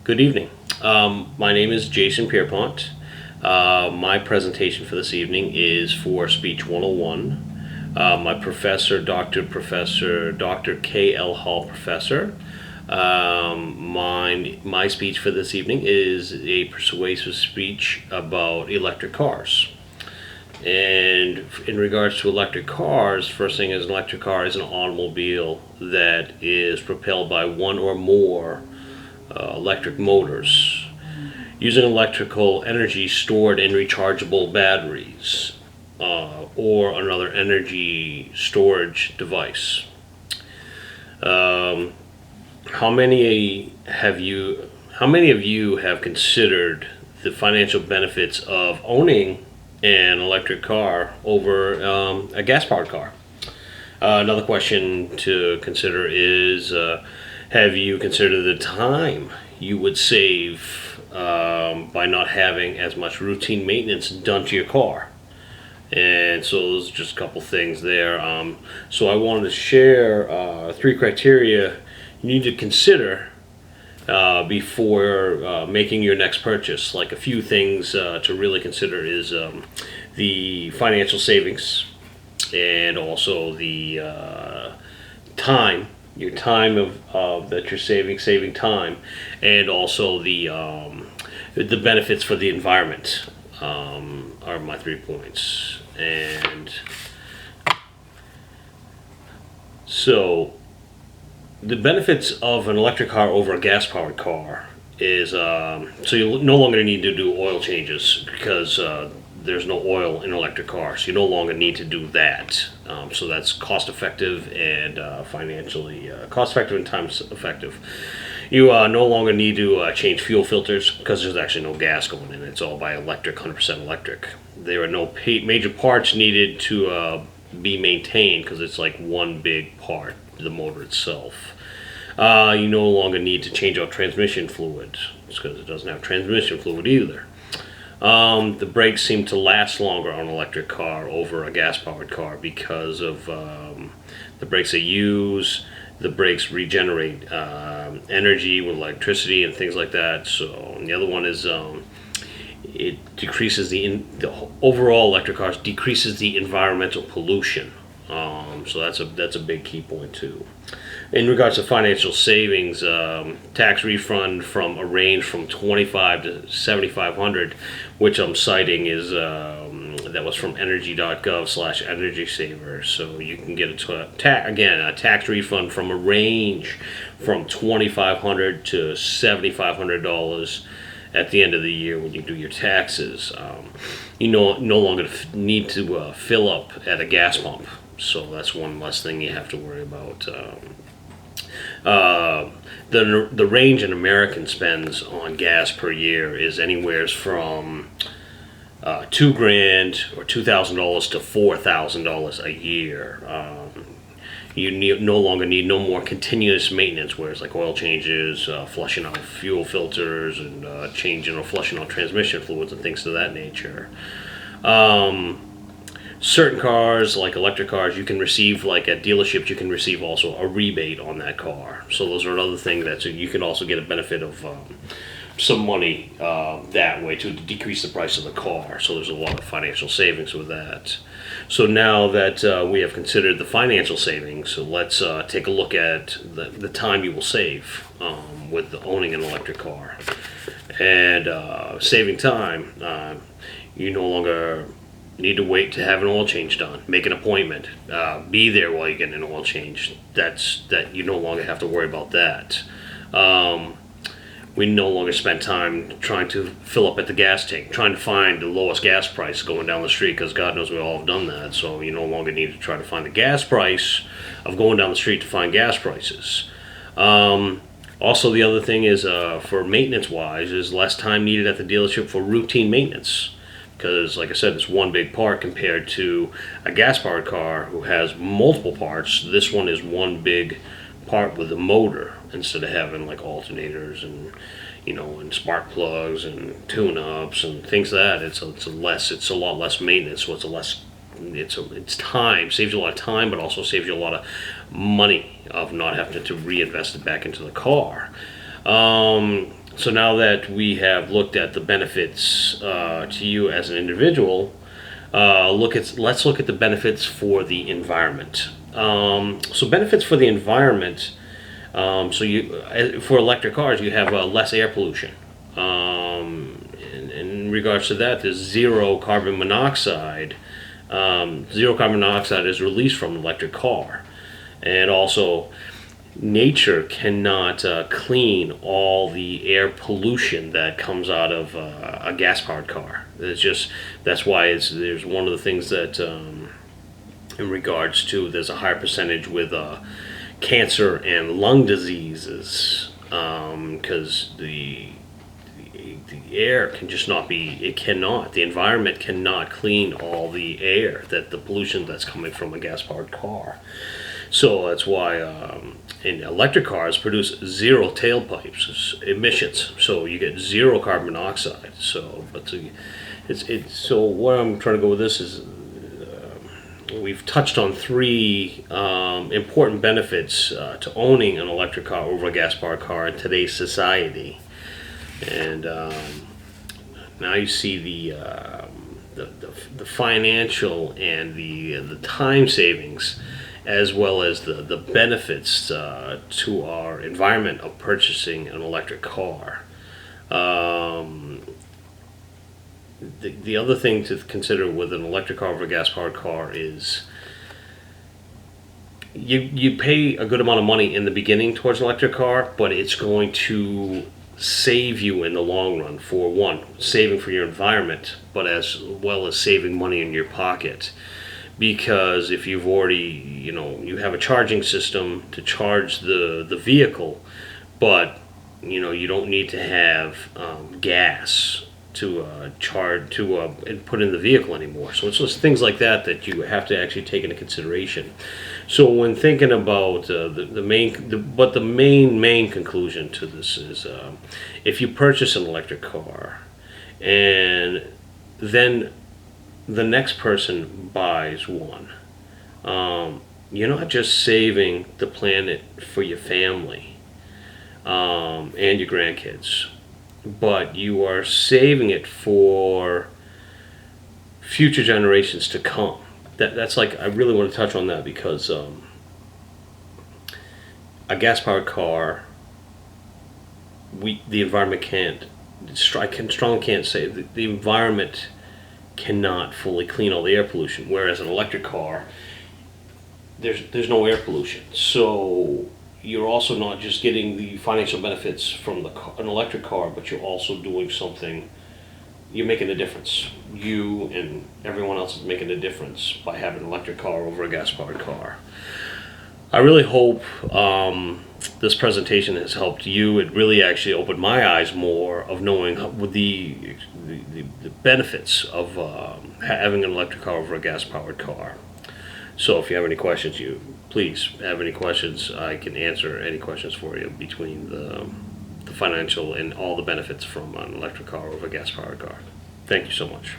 Good evening. My name is Jason Pierpont. My presentation for this evening is for Speech 101. My Dr. K.L. Hall Professor. My speech for this evening is a persuasive speech about electric cars. And in regards to electric cars, first thing is an electric car is an automobile that is propelled by one or more electric motors using electrical energy stored in rechargeable batteries or another energy storage device. How many of you have considered the financial benefits of owning an electric car over a gas-powered car? Another question to consider is, have you considered the time you would save by not having as much routine maintenance done to your car? And so those are just a couple things there. So I wanted to share 3 criteria you need to consider before making your next purchase. Like a few things to really consider is the financial savings, and also the time, your time of that you're saving time, and also the benefits for the environment are my 3 points. And so the benefits of an electric car over a gas-powered car is so you no longer need to do oil changes because there's no oil in electric cars. You no longer need to do that. So that's cost-effective and financially cost-effective and time-effective. You no longer need to change fuel filters because there's actually no gas going in. It's all by electric, 100% electric. There are no major parts needed to be maintained because it's like one big part, the motor itself. You no longer need to change out transmission fluid because it doesn't have transmission fluid either. The brakes seem to last longer on an electric car over a gas-powered car because of the brakes they use. The brakes regenerate energy with electricity and things like that. So, and the other one is it decreases the overall electric cars decreases the environmental pollution. So that's a big key point too. In regards to financial savings, tax refund from a range from $2,500 to $7,500, which I'm citing is that was from energy.gov/energy saver. So you can get a tax refund from a range from $2,500 to $7,500 at the end of the year when you do your taxes. You no longer need to fill up at a gas pump. So that's one less thing you have to worry about. The range an American spends on gas per year is anywhere from $2,000 or $2,000 to $4,000 a year. You no longer need no more continuous maintenance, whereas like oil changes, flushing out fuel filters, and changing or flushing out transmission fluids and things of that nature. Certain cars, like electric cars, you can receive, like at dealerships, you can receive also a rebate on that car. So those are another thing that you can also get a benefit of some money that way to decrease the price of the car. So there's a lot of financial savings with that. So now that we have considered the financial savings, so let's take a look at the time you will save with owning an electric car. And saving time, you no longer need to wait to have an oil change done. Make an appointment. Be there while you get an oil change. That you no longer have to worry about that. We no longer spend time trying to fill up at the gas tank, trying to find the lowest gas price going down the street, because God knows we all have done that. So you no longer need to try to find the gas price of going down the street to find gas prices. Also, the other thing is for maintenance-wise is less time needed at the dealership for routine maintenance. Because, like I said, it's one big part compared to a gas-powered car who has multiple parts. This one is one big part with the motor instead of having like alternators and and spark plugs and tune-ups and things like that. It's a lot less maintenance. So it's time, saves you a lot of time, but also saves you a lot of money of not having to reinvest it back into the car. So now that we have looked at the benefits to you as an individual, let's look at the benefits for the environment. So benefits for the environment. For electric cars, you have less air pollution. In regards to that, there's zero carbon monoxide. Zero carbon monoxide is released from an electric car, and also nature cannot clean all the air pollution that comes out of a gas-powered car. That's why there's one of the things that in regards to there's a higher percentage with cancer and lung diseases because the air can just not be, it cannot, the environment cannot clean all the air, that the pollution that's coming from a gas-powered car. So that's why in electric cars produce zero tailpipes emissions, so you get zero carbon monoxide. So so what I'm trying to go with this is we've touched on three important benefits to owning an electric car over a gas-powered car in today's society. And now you see the financial and the time savings, as well as the benefits to our environment of purchasing an electric car. The other thing to consider with an electric car over a gas-powered car is you pay a good amount of money in the beginning towards an electric car, but it's going to save you in the long run. For one, saving for your environment, but as well as saving money in your pocket. Because if you've already, you have a charging system to charge the vehicle, but you don't need to have gas to charge and put in the vehicle anymore. So it's just things like that you have to actually take into consideration. So when thinking about the main conclusion to this is if you purchase an electric car and then the next person buys one, you're not just saving the planet for your family and your grandkids, but you are saving it for future generations to come. That's like, I really want to touch on that because a gas-powered car, the environment strongly can't say the environment cannot fully clean all the air pollution, whereas an electric car, there's no air pollution. So you're also not just getting the financial benefits from an electric car, but you're also doing something. You're making a difference. You and everyone else is making a difference by having an electric car over a gas-powered car. I really hope this presentation has helped you. It really actually opened my eyes more of knowing the benefits of having an electric car over a gas-powered car. So if you have any questions, please have any questions. I can answer any questions for you between the financial and all the benefits from an electric car over a gas-powered car. Thank you so much.